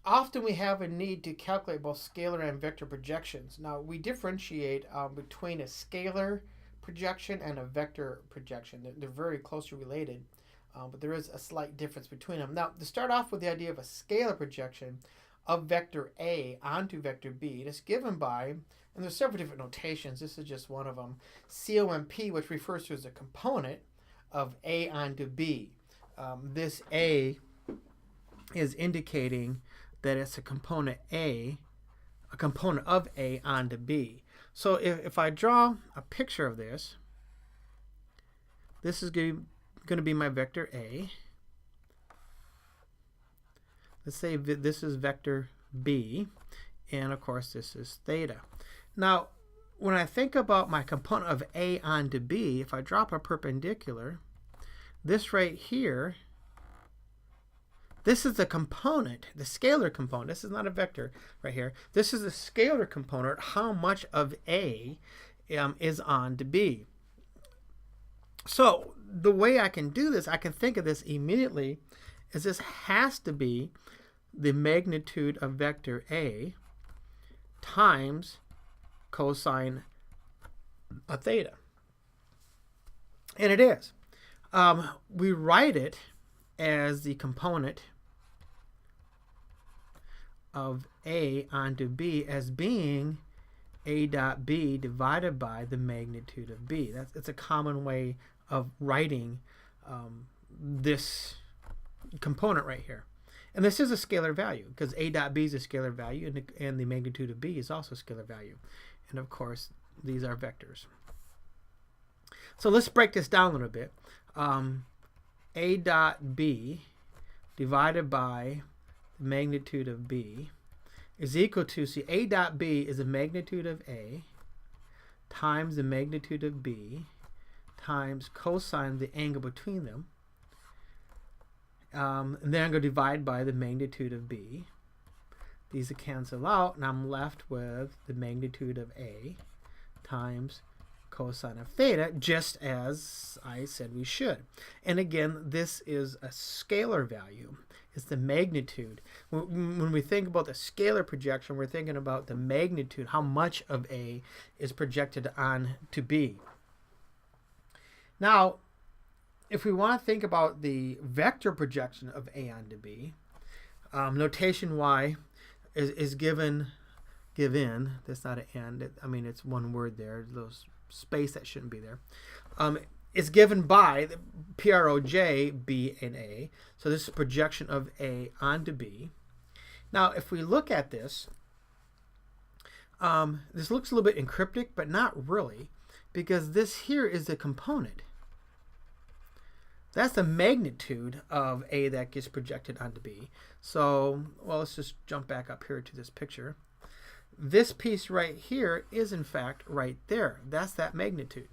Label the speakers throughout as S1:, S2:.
S1: often we have a need to calculate both scalar and vector projections. Now, we differentiate between a scalar projection and a vector projection. They're very closely related, but there is a slight difference between them. Now, to start off with the idea of a scalar projection of vector A onto vector B, it is given by, and there's several different notations, this is just one of them, COMP, which refers to as a component of A onto B. This A is indicating that it's a component of A onto B. So if I draw a picture of this, this is going to be my vector A. Let's say this is vector B, and of course this is theta. Now, when I think about my component of A onto B, if I drop a perpendicular, this right here, this is the component, the scalar component. This is not a vector right here. This is the scalar component, how much of A is on to B. So the way I can do this, I can think of this immediately as this has to be the magnitude of vector A times cosine of theta. And it is. We write it as the component of A onto B as being A dot B divided by the magnitude of B. It's a common way of writing this component right here. And this is a scalar value because A dot B is a scalar value, and the magnitude of B is also a scalar value. And of course, these are vectors. So let's break this down a little bit. A dot B divided by the magnitude of B is equal to, see, A dot B is the magnitude of A times the magnitude of B times cosine the angle between them. And then I'm going to divide by the magnitude of B. These cancel out, and I'm left with the magnitude of A times cosine of theta, just as I said we should. And again, this is a scalar value. It's the magnitude. When we think about the scalar projection, we're thinking about the magnitude, how much of A is projected on to B. Now, if we want to think about the vector projection of A onto B, notation Y is given, that's not an and, I mean it's one word there, those space that shouldn't be there, is given by the PROJ, B, and A. So this is a projection of A onto B. Now, if we look at this, this looks a little bit encryptic, but not really, because this here is the component. That's the magnitude of A that gets projected onto B. So, well, let's just jump back up here to this picture. This piece right here is, in fact, right there. That's that magnitude.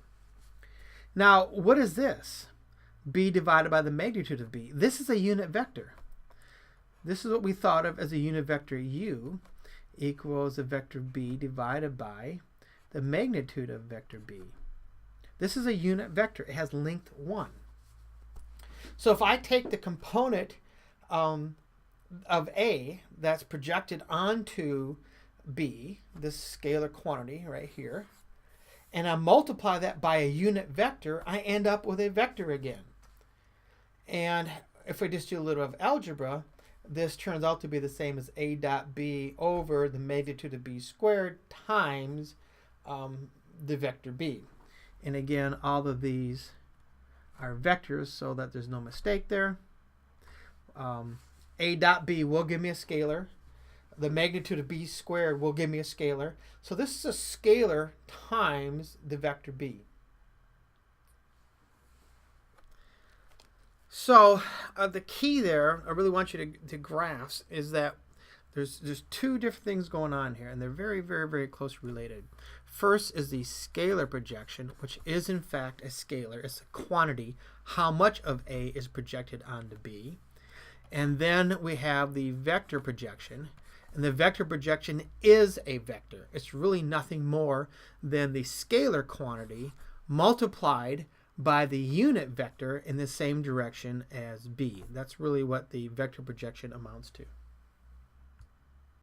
S1: Now, what is this? B divided by the magnitude of B. This is a unit vector. This is what we thought of as a unit vector U equals a vector B divided by the magnitude of vector B. This is a unit vector. It has length 1. So if I take the component of A that's projected onto B, this scalar quantity right here, and I multiply that by a unit vector, I end up with a vector again. And if we just do a little of algebra, this turns out to be the same as A dot B over the magnitude of B squared times the vector B. And again, all of these are vectors so that there's no mistake there. A dot B will give me a scalar. The magnitude of B squared will give me a scalar. So this is a scalar times the vector B. So the key there, I really want you to grasp, is that there's two different things going on here, and they're very, very, very closely related. First is the scalar projection, which is in fact a scalar. It's a quantity, how much of A is projected onto B. And then we have the vector projection, and the vector projection is a vector. It's really nothing more than the scalar quantity multiplied by the unit vector in the same direction as B. That's really what the vector projection amounts to.